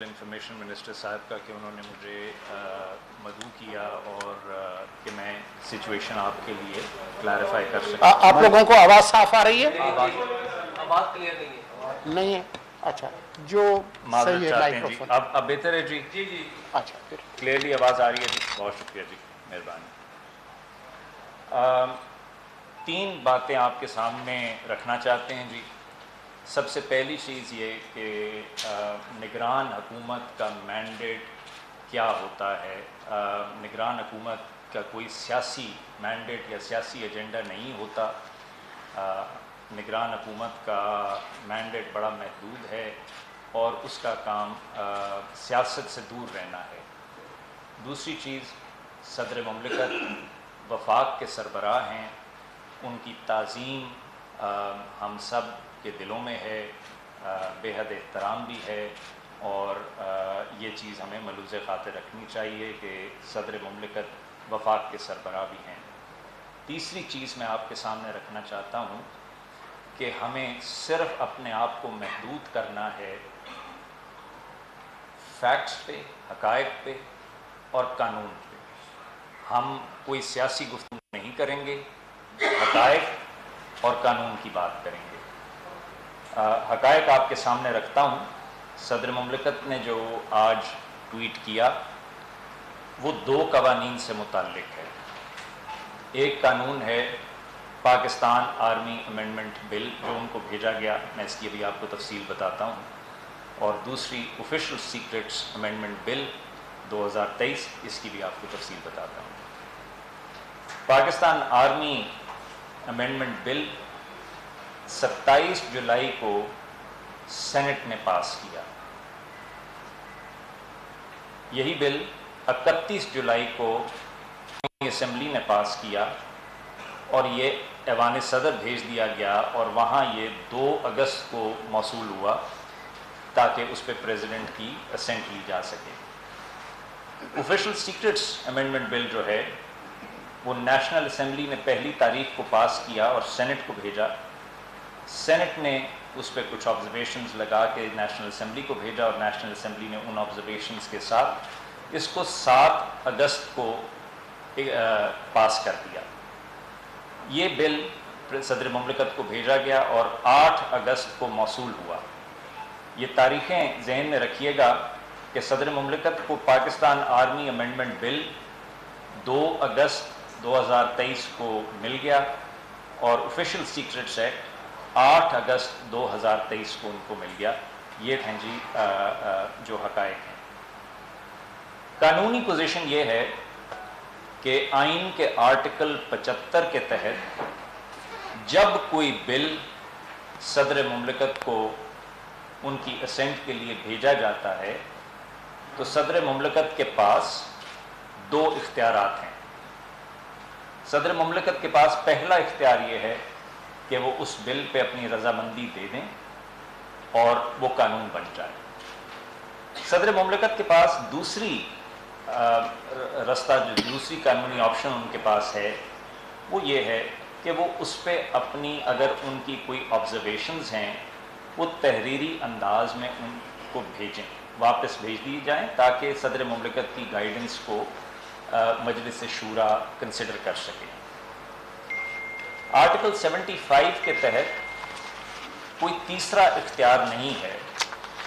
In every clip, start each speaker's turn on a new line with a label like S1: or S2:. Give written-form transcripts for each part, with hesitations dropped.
S1: Information minister صاحب کا کہ انہوں نے مجھے مدعو کیا اور کہ میں سچویشن آپ کے لیے کلیریفائی کر سکتا ہوں۔
S2: آپ لوگوں کو آواز صاف آ رہی ہے؟
S3: آواز کلیئر نہیں ہے۔
S2: نہیں ہے؟ اچھا، جو
S1: معذرت
S2: صحیح ہے
S1: چاہتے ہیں جی،
S2: مائکروفون۔
S1: اب بہتر ہے جی؟
S3: جی جی
S2: اچھا، پھر
S1: کلیئرلی آواز آ رہی ہے جی، بہت شکریہ جی، مہربانی۔ تین باتیں آپ کے سامنے رکھنا چاہتے ہیں جی۔ سب سے پہلی چیز یہ کہ نگران حکومت کا مینڈیٹ کیا ہوتا ہے۔ نگران حکومت کا کوئی سیاسی مینڈیٹ یا سیاسی ایجنڈا نہیں ہوتا۔ نگران حکومت کا مینڈیٹ بڑا محدود ہے اور اس کا کام سیاست سے دور رہنا ہے۔ دوسری چیز، صدر مملکت وفاق کے سربراہ ہیں، ان کی تعظیم ہم سب کے دلوں میں ہے، بے حد احترام بھی ہے، اور یہ چیز ہمیں ملوث خاطر رکھنی چاہیے کہ صدر مملکت وفاق کے سربراہ بھی ہیں۔ تیسری چیز میں آپ کے سامنے رکھنا چاہتا ہوں کہ ہمیں صرف اپنے آپ کو محدود کرنا ہے فیکٹس پہ، حقائق پہ اور قانون پہ۔ ہم کوئی سیاسی گفتگو نہیں کریں گے، حقائق اور قانون کی بات کریں گے۔ حقائق آپ کے سامنے رکھتا ہوں۔ صدر مملکت نے جو آج ٹویٹ کیا وہ دو قوانین سے متعلق ہے۔ ایک قانون ہے پاکستان آرمی امینڈمنٹ بل جو ان کو بھیجا گیا، میں اس کی ابھی آپ کو تفصیل بتاتا ہوں، اور دوسری آفیشل سیکرٹس امینڈمنٹ بل 2023، اس کی بھی آپ کو تفصیل بتاتا ہوں۔ پاکستان آرمی امینڈمنٹ بل 27 جولائی کو سینٹ نے پاس کیا۔ یہی بل 31 جولائی کو اسمبلی نے پاس کیا اور یہ ایوان صدر بھیج دیا گیا، اور وہاں یہ 2 اگست کو موصول ہوا تاکہ اس پہ پریزیڈنٹ کی اسینٹ لی جا سکے۔ آفیشل سیکرٹس امینڈمنٹ بل جو ہے وہ نیشنل اسمبلی نے 1 تاریخ کو پاس کیا اور سینٹ کو بھیجا۔ سینٹ نے اس پہ کچھ آبزرویشنز لگا کے نیشنل اسمبلی کو بھیجا، اور نیشنل اسمبلی نے ان آبزرویشنز کے ساتھ اس کو 7 اگست کو پاس کر دیا۔ یہ بل صدر مملکت کو بھیجا گیا اور 8 اگست کو موصول ہوا۔ یہ تاریخیں ذہن میں رکھیے گا کہ صدر مملکت کو پاکستان آرمی امینڈمنٹ بل 2 اگست 2023 کو مل گیا، اور آفیشل سیکرٹس ایکٹ 8 اگست 2023 کو ان کو مل گیا۔ یہ ہیں جی جو حقائق ہیں۔ قانونی پوزیشن یہ ہے کہ آئین کے آرٹیکل 75 کے تحت جب کوئی بل صدر مملکت کو ان کی اسینٹ کے لیے بھیجا جاتا ہے تو صدر مملکت کے پاس 2 اختیارات ہیں۔ صدر مملکت کے پاس پہلا اختیار یہ ہے کہ وہ اس بل پہ اپنی رضامندی دے دیں اور وہ قانون بن جائے۔ صدر مملکت کے پاس دوسری رستہ، جو دوسری قانونی آپشن ان کے پاس ہے، وہ یہ ہے کہ وہ اس پہ اپنی، اگر ان کی کوئی آبزرویشنز ہیں، وہ تحریری انداز میں ان کو بھیجیں، واپس بھیج دی جائیں تاکہ صدر مملکت کی گائیڈنس کو مجلس شورا کنسیڈر کر سکے۔ آرٹیکل 75 کے تحت کوئی تیسرا اختیار نہیں ہے،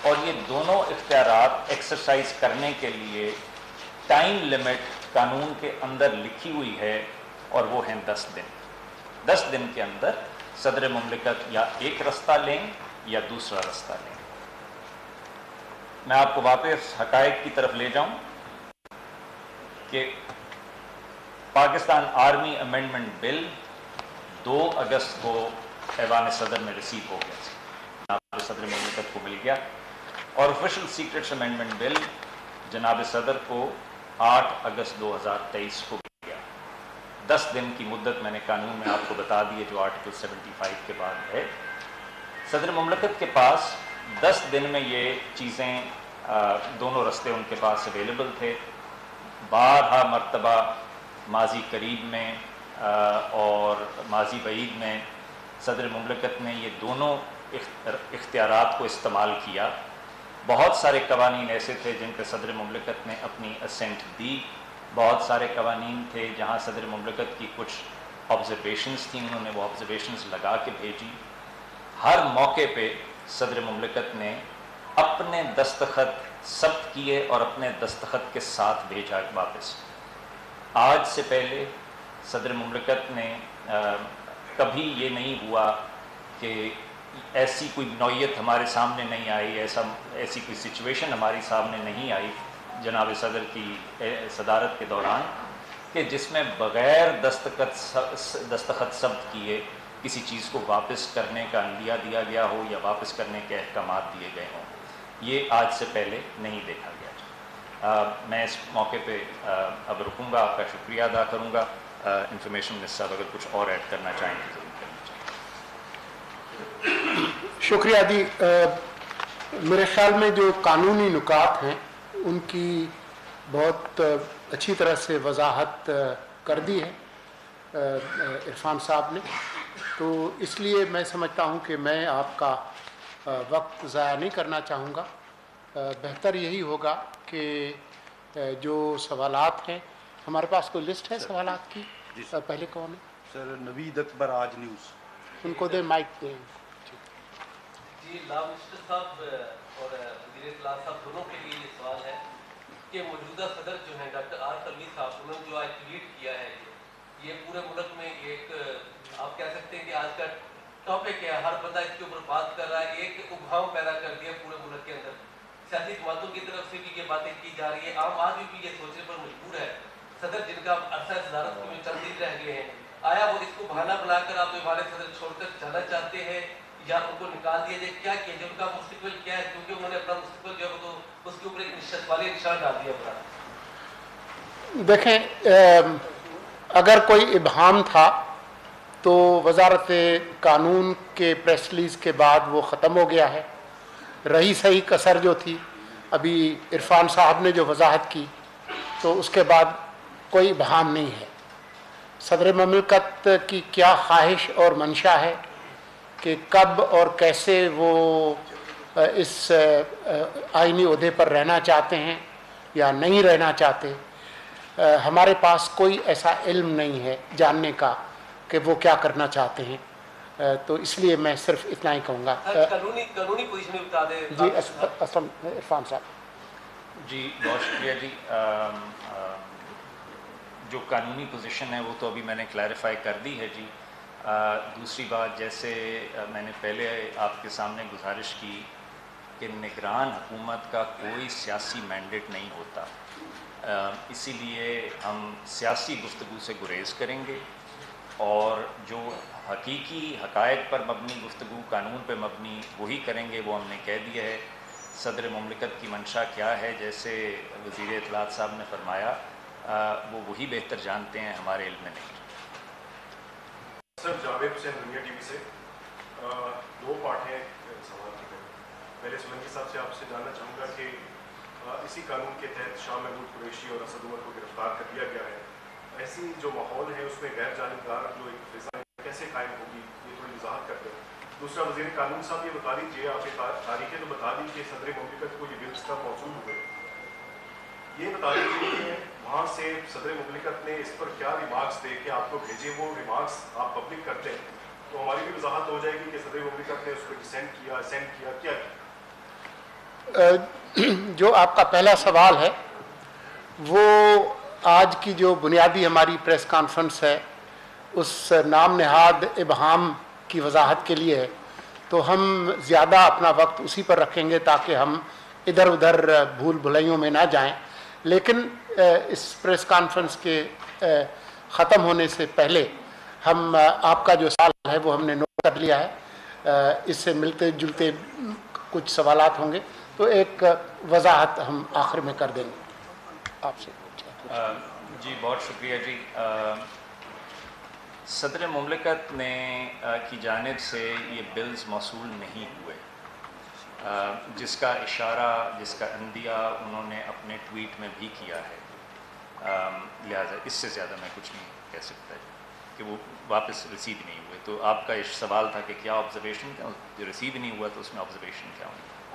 S1: اور یہ دونوں اختیارات ایکسرسائز کرنے کے لیے ٹائم لمٹ قانون کے اندر لکھی ہوئی ہے، اور وہ ہیں 10 دن۔ 10 دن کے اندر صدر مملکت یا ایک رستہ لیں یا دوسرا رستہ لیں۔ میں آپ کو واپس حقائق کی طرف لے جاؤں کہ پاکستان آرمی امینڈمنٹ بل 2 اگست کو ایوان صدر میں ریسیو ہو گیا، جناب صدر مملکت کو مل گیا، اور آفیشل سیکرٹس امینڈمنٹ بل جناب صدر کو 8 اگست 2023 کو مل گیا۔ 10 دن کی مدت میں نے قانون میں آپ کو بتا دی ہے جو آرٹیکل 75 کے بعد ہے۔ صدر مملکت کے پاس 10 دن میں یہ چیزیں، دونوں رستے ان کے پاس اویلیبل تھے۔ بارہا مرتبہ ماضی قریب میں اور ماضی بعید میں صدر مملکت نے یہ دونوں اختیارات کو استعمال کیا بہت سارے قوانین ایسے تھے جن پہ صدر مملکت نے اپنی اسینٹ دی، بہت سارے قوانین تھے جہاں صدر مملکت کی کچھ آبزرویشنز تھیں، انہوں نے وہ آبزرویشنز لگا کے بھیجی۔ ہر موقع پہ صدر مملکت نے اپنے دستخط ثبت کیے اور اپنے دستخط کے ساتھ بھیجا واپس۔ آج سے پہلے صدر مملکت نے کبھی یہ نہیں ہوا کہ ایسی کوئی نوعیت ہمارے سامنے نہیں آئی، ایسی کوئی سچویشن ہماری سامنے نہیں آئی جناب صدر کی صدارت کے دوران کہ جس میں بغیر دستخط ثبت کیے کسی چیز کو واپس کرنے کا عندیہ دیا گیا ہو یا واپس کرنے کے احکامات دیے گئے ہوں۔ یہ آج سے پہلے نہیں دیکھا گیا۔ میں اس موقع پہ اب رکوں گا، آپ کا شکریہ ادا کروں گا۔ انفارمیشن منسٹر صاحب اگر کچھ اور ایڈ کرنا چاہیں تو ضرور کرنا چاہیں۔
S2: شکریہ دی۔ میرے خیال میں جو قانونی نکات ہیں ان کی بہت اچھی طرح سے وضاحت کر دی ہے عرفان صاحب نے، تو اس لیے میں سمجھتا ہوں کہ میں آپ کا وقت ضائع نہیں کرنا چاہوں گا۔ بہتر یہی ہوگا کہ جو سوالات ہیں، ہمارے پاس کوئی لسٹ ہے سوالات کی؟ پہلے کون ہے؟
S4: سر نوید اکبر، آج نیوز۔
S2: ان کو دے مائک دیں۔
S3: جی، لا منسٹر صاحب اور وزیر اطلاع صاحب دونوں کے لیے یہ سوال ہے کہ موجودہ صدر جو ہیں ڈاکٹر آر تنویر صاحب، انہوں نے جو آج ٹویٹ کیا ہے یہ پورے ملک میں ایک آپ کہہ سکتے ہیں کہ آج کا ٹاپک ہے، ہر بندہ اس کے اوپر بات کر رہا ہے، ایک ابہام پیدا کر دیا پورے ملک کے اندر۔ سیاسی جماعتوں کی طرف سے بھی یہ باتیں کی جا رہی ہے، عام آدمی بھی یہ سوچنے پر مجبور ہے۔ صدر جن کا عرصہ صدارت میں چند دن رہ گئے ہیں، آیا وہ اس کو بہانہ بنا کر آپ ہمارے صدر چھوڑ کر جانا چاہتے ہیں یا ان کو نکال دیا جائے؟ کیا کیا جائے؟ ان کا مستقبل کیا ہے؟ کیونکہ انہوں نے اپنا مستقبل جو ہے تو اس کے اوپر ایک والی نشان ڈال دیا بڑا۔
S2: دیکھیں، اگر کوئی ابہام تھا تو وزارت قانون کے پریس ریلیز کے بعد وہ ختم ہو گیا ہے۔ رہی صحیح کسر جو تھی، ابھی عرفان صاحب نے جو وضاحت کی، تو اس کے بعد کوئی ابہام نہیں ہے۔ صدر مملکت کی کیا خواہش اور منشا ہے کہ کب اور کیسے وہ اس آئینی عہدے پر رہنا چاہتے ہیں یا نہیں رہنا چاہتے، ہمارے پاس کوئی ایسا علم نہیں ہے جاننے کا کہ وہ کیا کرنا چاہتے ہیں، تو اس لیے میں صرف اتنا ہی کہوں گا۔
S3: قانونی پوزیشن بتا دیں
S2: جی اسلم عرفان صاحب۔
S1: جی بہت شکریہ جی۔ جو قانونی پوزیشن ہے وہ تو ابھی میں نے کلیریفائی کر دی ہے جی۔ دوسری بات، جیسے میں نے پہلے آپ کے سامنے گزارش کی کہ نگران حکومت کا کوئی سیاسی مینڈیٹ نہیں ہوتا، اسی لیے ہم سیاسی گفتگو سے گریز کریں گے اور جو حقیقی حقائق پر مبنی گفتگو، قانون پہ مبنی، وہی کریں گے۔ وہ ہم نے کہہ دیا ہے۔ صدر مملکت کی منشا کیا ہے، جیسے وزیر اطلاعات صاحب نے فرمایا، وہ وہی بہتر جانتے ہیں، ہمارے علم میں نہیں۔
S5: سر جاوید حسین دنیا ٹی وی سے دو پارٹ ہیں سوال کی۔ پہلے سلنگی صاحب سے آپ سے جاننا چاہوں گا کہ اسی قانون کے تحت شاہ محمود قریشی اور اسد عمر کو گرفتار کر لیا گیا ہے، ایسی جو ماحول ہے اس میں غیر جانبدار جو ایک فضا کیسے قائم ہوگی، یہ تھوڑی وضاحت کرتے ہیں۔ دوسرا، وزیر قانون صاحب یہ بتا دیجیے، آپ نے تاریخیں تو بتا دی کہ صدر مملکت کو یہ بلز کب موصول ہوئے، یہ بتا دیجیے کہ وہاں سے صدر مملکت نے اس پر کیا ریمارکس دے کے آپ کو بھیجے، وہ ریمارکس آپ پبلک کرتے ہیں تو ہماری بھی وضاحت ہو جائے گی کہ صدر مملکت نے اس کو ڈسینڈ کیا، سینڈ کیا، کیا کیا۔
S2: جو آپ کا پہلا سوال ہے وہ آج کی جو بنیادی ہماری پریس کانفرنس ہے اس نام نہاد ابہام کی وضاحت کے لیے ہے، تو ہم زیادہ اپنا وقت اسی پر رکھیں گے تاکہ ہم ادھر ادھر بھول بھلائیوں میں نہ جائیں۔ لیکن اس پریس کانفرنس کے ختم ہونے سے پہلے ہم آپ کا جو سوال ہے وہ ہم نے نوٹ کر لیا ہے، اس سے ملتے جلتے کچھ سوالات ہوں گے تو ایک وضاحت ہم آخر میں کر دیں گے آپ سے۔
S1: جی بہت شکریہ جی۔ صدر مملکت نے کی جانب سے یہ بلز موصول نہیں ہوئے، جس کا اشارہ، جس کا عندیہ انہوں نے اپنے ٹویٹ میں بھی کیا ہے، لہٰذا اس سے زیادہ میں کچھ نہیں کہہ سکتا کہ وہ واپس ریسیو نہیں ہوئے۔ تو آپ کا سوال تھا کہ کیا آبزرویشن، جو ریسیو نہیں ہوا تو اس میں آبزرویشن کیا ہوں؟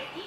S6: 18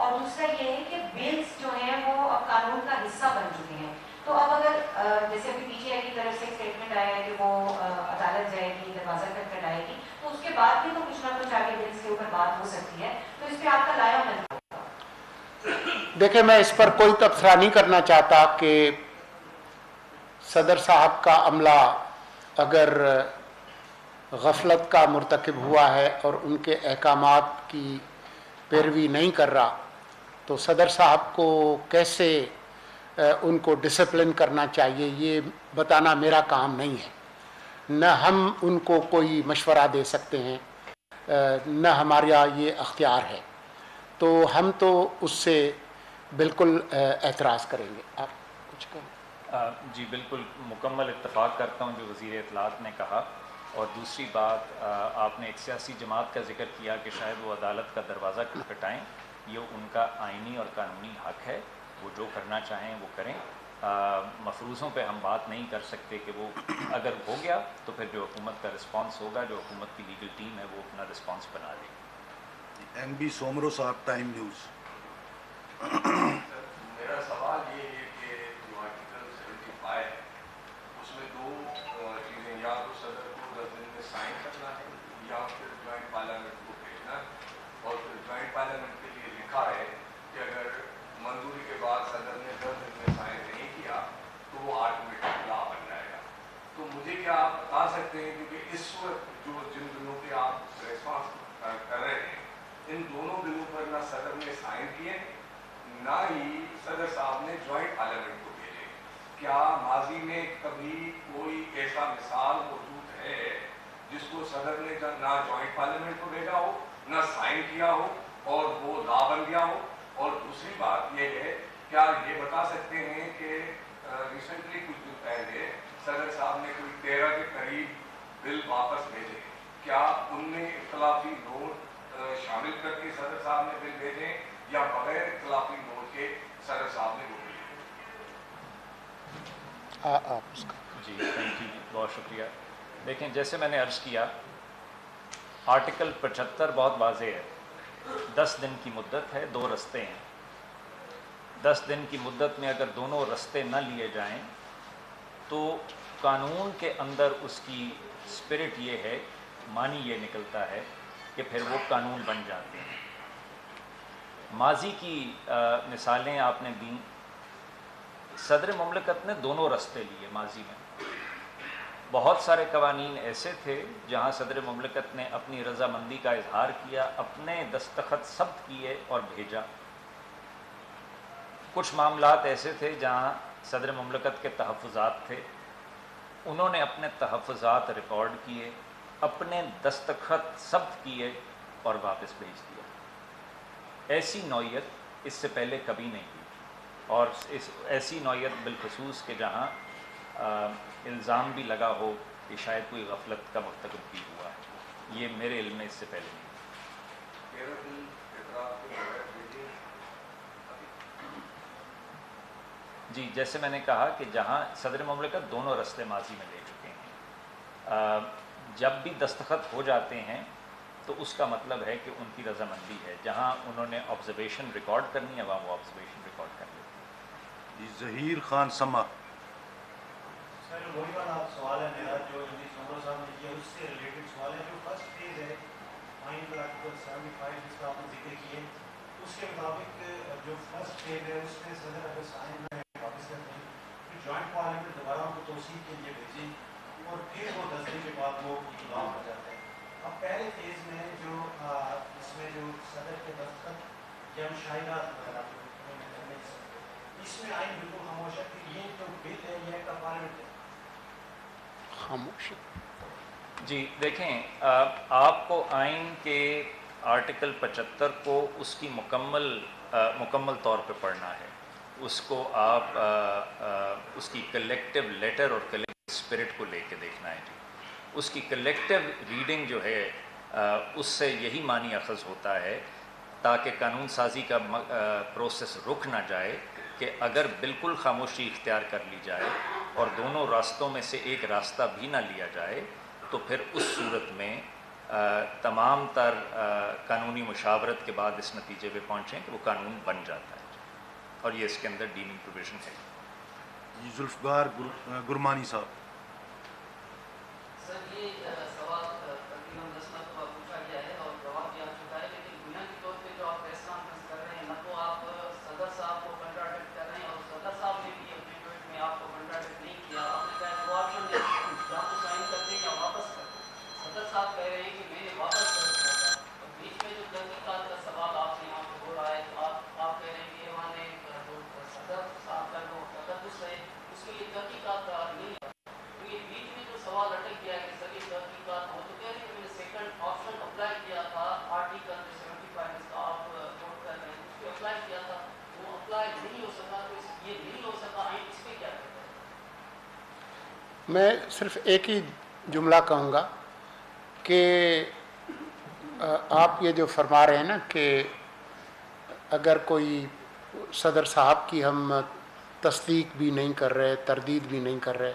S7: اور دوسرا یہ ہے کہ بلز جو ہیں وہ اب قانون کا حصہ بن چکے ہیں. تو اب اگر جیسے ابھی پی ٹی آئی کی طرف سے اسٹیٹمنٹ آیا ہے کہ وہ عدالت جائے گی, دروازہ کھٹکھٹائے گی, تو اس کے بعد بھی تو کچھ نہ کچھ آگے بلز کے اوپر بات ہو سکتی ہے. تو اس پہ آپ کا لائحہ عمل ہوگا؟
S2: دیکھیں, میں اس پر کوئی تبصرہ نہیں کرنا چاہتا کہ صدر صاحب کا عملہ اگر غفلت کا مرتکب ہوا ہے اور ان کے احکامات کی پیروی نہیں کر رہا, تو صدر صاحب کو کیسے ان کو ڈسپلن کرنا چاہیے یہ بتانا میرا کام نہیں ہے. نہ ہم ان کو کوئی مشورہ دے سکتے ہیں, نہ ہمارا یہ اختیار ہے. تو ہم تو اس سے بالکل اعتراض کریں گے. آپ کچھ کہیں؟
S1: جی بالکل مکمل اتفاق کرتا ہوں جو وزیر اطلاعات نے کہا. اور دوسری بات, آپ نے ایک سیاسی جماعت کا ذکر کیا کہ شاید وہ عدالت کا دروازہ کھٹکھٹائیں. یہ ان کا آئینی اور قانونی حق ہے, وہ جو کرنا چاہیں وہ کریں. مفروضوں پہ ہم بات نہیں کر سکتے کہ وہ اگر ہو گیا تو پھر جو حکومت کا رسپانس ہوگا, جو حکومت کی لیگل ٹیم ہے وہ اپنا رسپانس بنا لے گی.
S4: ایم بی سومرو صاحب, ٹائم نیوز.
S8: میرا سوال یہ ہے کہ جو آرٹیکل 75 ہے اس میں دو چیزیں, یا تو صدر کو 10 دن میں سائن کرنا ہے یا پھر جوائنٹ پارلیمنٹ کو بھیجنا ہے. اور پھر جوائنٹ پارلیمنٹ کے لیے لکھا ہے کہ اگر منظوری کے بعد صدر نے 10 دن میں سائن نہیں کیا تو وہ آٹومیٹک لا بن جائے گا. تو مجھے کیا آپ بتا سکتے ہیں, کیونکہ اس وقت جو جن بلوں پہ آپ ریسپانس کر رہے ہیں ان دونوں بلوں پر نہ صدر نے سائن کیے نہ ہی صدر صاحب نے جوائنٹ پارلیمنٹ کو بھیجے. کیا ماضی میں کبھی کوئی ایسا مثال موجود ہے جس کو صدر نے نہ جوائنٹ پارلیمنٹ کو بھیجا ہو, نہ سائن کیا ہو اور وہ لا بن گیا ہو؟ اور دوسری بات یہ ہے, کیا یہ بتا سکتے ہیں کہ ریسنٹلی کچھ دن پہلے صدر صاحب نے کوئی 13 کے قریب بل واپس بھیجے, کیا ان میں اختلافی نوٹ شامل کر کے صدر صاحب نے بل بھیجے یا بغیر اختلافی نوٹ کے صدر صاحب نے وہ بھیجے؟
S1: جی تھینک یو, بہت شکریہ. دیکھیں, جیسے میں نے عرض کیا, آرٹیکل 75 بہت واضح ہے. 10 دن کی مدت ہے, 2 رستے ہیں. 10 دن کی مدت میں اگر دونوں رستے نہ لیے جائیں تو قانون کے اندر اس کی اسپرٹ یہ ہے, معنی یہ نکلتا ہے کہ پھر وہ قانون بن جاتے ہیں. ماضی کی مثالیں آپ نے دیں. صدر مملکت نے دونوں رستے لیے ماضی میں. بہت سارے قوانین ایسے تھے جہاں صدر مملکت نے اپنی رضامندی کا اظہار کیا, اپنے دستخط ثبت کیے اور بھیجا. کچھ معاملات ایسے تھے جہاں صدر مملکت کے تحفظات تھے, انہوں نے اپنے تحفظات ریکارڈ کیے, اپنے دستخط ثبت کیے اور واپس بھیج دیا. ایسی نوعیت اس سے پہلے کبھی نہیں ہوئی. اور ایسی نوعیت بالخصوص کہ جہاں الزام بھی لگا ہو کہ شاید کوئی غفلت کا مرتکب بھی ہوا ہے, یہ میرے علم میں اس سے پہلے نہیں. جی جیسے میں نے کہا کہ جہاں صدر مملکت دونوں رستے ماضی میں لے چکے ہیں, جب بھی دستخط ہو جاتے ہیں تو اس کا مطلب ہے کہ ان کی رضامندی ہے. جہاں انہوں نے آبزرویشن ریکارڈ کرنی ہے وہاں وہ آبزرویشن ریکارڈ کر لیتے ہیں.
S4: ظہیر خان سما.
S9: سر وہی والا سوال ہے میرا جو سمرو صاحب نے کیا, اس سے ریلیٹڈ سوال ہے. جو فرسٹ فیز ہے آئین کا آرٹیکل 75 جس کا آپ نے ذکر کیے, اس کے مطابق جو فرسٹ فیز ہے اس میں صدر اگر سائن میں واپس کرتے ہیں پھر جوائنٹ پارلیمنٹ دوبارہ ان کو توثیق کے لیے بھیجیں اور پھر وہ 10 دن کے بعد وہ اطلاع ہو جاتا ہے. اب پہلے فیز میں جو اس میں جو صدر کے دستخط یا مشاہدات وغیرہ اس میں آئین بالکل خاموش ہے کہ یہ جو بل ہے یہ کا پارلیمنٹ ہے
S2: خاموش.
S1: جی دیکھیں, آپ کو آئین کے آرٹیکل 75 کو اس کی مکمل طور پہ پڑھنا ہے. اس کو آپ اس کی کلیکٹیو لیٹر اور کلیکٹیو اسپرٹ کو لے کے دیکھنا ہے. جی اس کی کلیکٹیو ریڈنگ جو ہے اس سے یہی معنی اخذ ہوتا ہے تاکہ قانون سازی کا پروسیس رک نہ جائے کہ اگر بالکل خاموشی اختیار کر لی جائے اور دونوں راستوں میں سے ایک راستہ بھی نہ لیا جائے تو پھر اس صورت میں تمام تر قانونی مشاورت کے بعد اس نتیجے پہ پہنچیں کہ وہ قانون بن جاتا ہے، اور یہ اس کے اندر ڈیمنگ پروویژن ہے۔
S4: جی ذوالفقار گرمانی صاحب۔
S10: سر یہ سوال تقریباً 10 مرتبہ پوچھا گیا ہے اور جواب بھی آ چکا ہے، لیکن بنیادی طور پہ جو آپ پریس کانفرنس کر رہے ہیں، نہ تو آپ صدر صاحب کو کنٹراڈکٹ کر رہے ہیں، اور صدر صاحب نے بھی اپنے ٹویٹ میں آپ کو کنٹراڈکٹ نہیں کیا۔ آپ نے کہا دو آپشن ہے، یا تو سائن کر دیں یا واپس کر دیں۔ صدر صاحب کہہ رہے ہیں کہ میں نے واپس کر دیا تھا، اور بیچ میں جو تحقیقات کا سوال آپ سے یہاں پہ ہو رہا ہے، تو آپ کہہ رہے ہیں کہ وہاں نے جو صدر صاحب کا جو تقدس ہے اس کے لیے تحقیقات کا نہیں ہے۔ تو یہ بیچ میں جو سوال اٹک گیا ہے کہ سر یہ تحقیقات ہو، تو کہہ رہے ہیں کہ میں نے سیکنڈ آپشن اپلائی کیا تھا، آرٹیکل 75 جس کا آپ کوٹ کر رہے ہیں، اس پہ اپلائی کیا تھا، وہ اپلائی نہیں ہو سکا، تو یہ نہیں ہو سکا، اس پہ کیا کہتے ہیں؟
S2: میں صرف ایک ہی جملہ کہوں گا کہ آپ یہ جو فرما رہے ہیں نا کہ اگر کوئی صدر صاحب کی ہم تصدیق بھی نہیں کر رہے، تردید بھی نہیں کر رہے،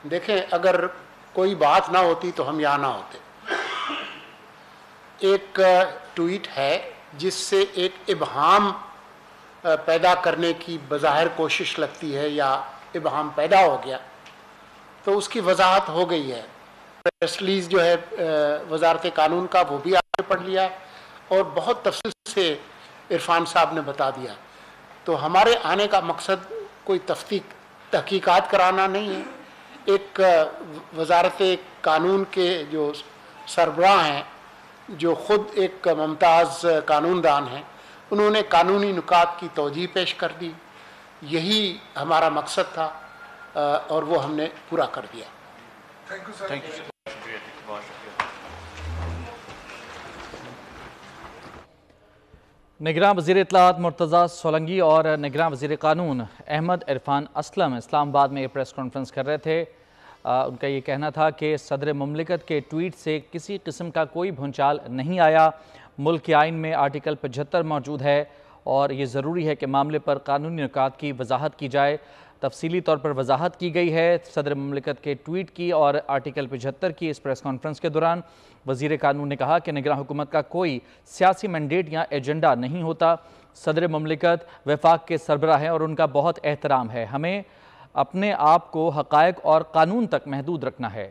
S2: دیکھیں اگر کوئی بات نہ ہوتی تو ہم یہاں نہ ہوتے۔ ایک ٹویٹ ہے جس سے ایک ابہام پیدا کرنے کی بظاہر کوشش لگتی ہے یا ابہام پیدا ہو گیا، تو اس کی وضاحت ہو گئی ہے۔ پریس ریلیز جو ہے وزارت قانون کا وہ بھی آپ نے پڑھ لیا اور بہت تفصیل سے عرفان صاحب نے بتا دیا۔ تو ہمارے آنے کا مقصد کوئی تحقیقات کرانا نہیں ہے۔ ایک وزارت قانون کے جو سربراہ ہیں، جو خود ایک ممتاز قانون دان ہیں، انہوں نے قانونی نکات کی توضیح پیش کر دی، یہی ہمارا مقصد تھا اور وہ ہم نے پورا کر دیا۔
S4: Thank you sir.
S11: نگراں وزیر اطلاعات مرتضیٰ سولنگی اور نگراں وزیر قانون احمد عرفان اسلم اسلام آباد میں پریس کانفرنس کر رہے تھے۔ ان کا یہ کہنا تھا کہ صدر مملکت کے ٹویٹ سے کسی قسم کا کوئی بھونچال نہیں آیا۔ ملک کے آئین میں آرٹیکل 75 موجود ہے اور یہ ضروری ہے کہ معاملے پر قانونی نکات کی وضاحت کی جائے۔ تفصیلی طور پر وضاحت کی گئی ہے صدر مملکت کے ٹویٹ کی اور آرٹیکل 75 کی۔ اس پریس کانفرنس کے دوران وزیر قانون نے کہا کہ نگراں حکومت کا کوئی سیاسی مینڈیٹ یا ایجنڈا نہیں ہوتا۔ صدر مملکت وفاق کے سربراہ ہیں اور ان کا بہت احترام ہے۔ ہمیں اپنے آپ کو حقائق اور قانون تک محدود رکھنا ہے۔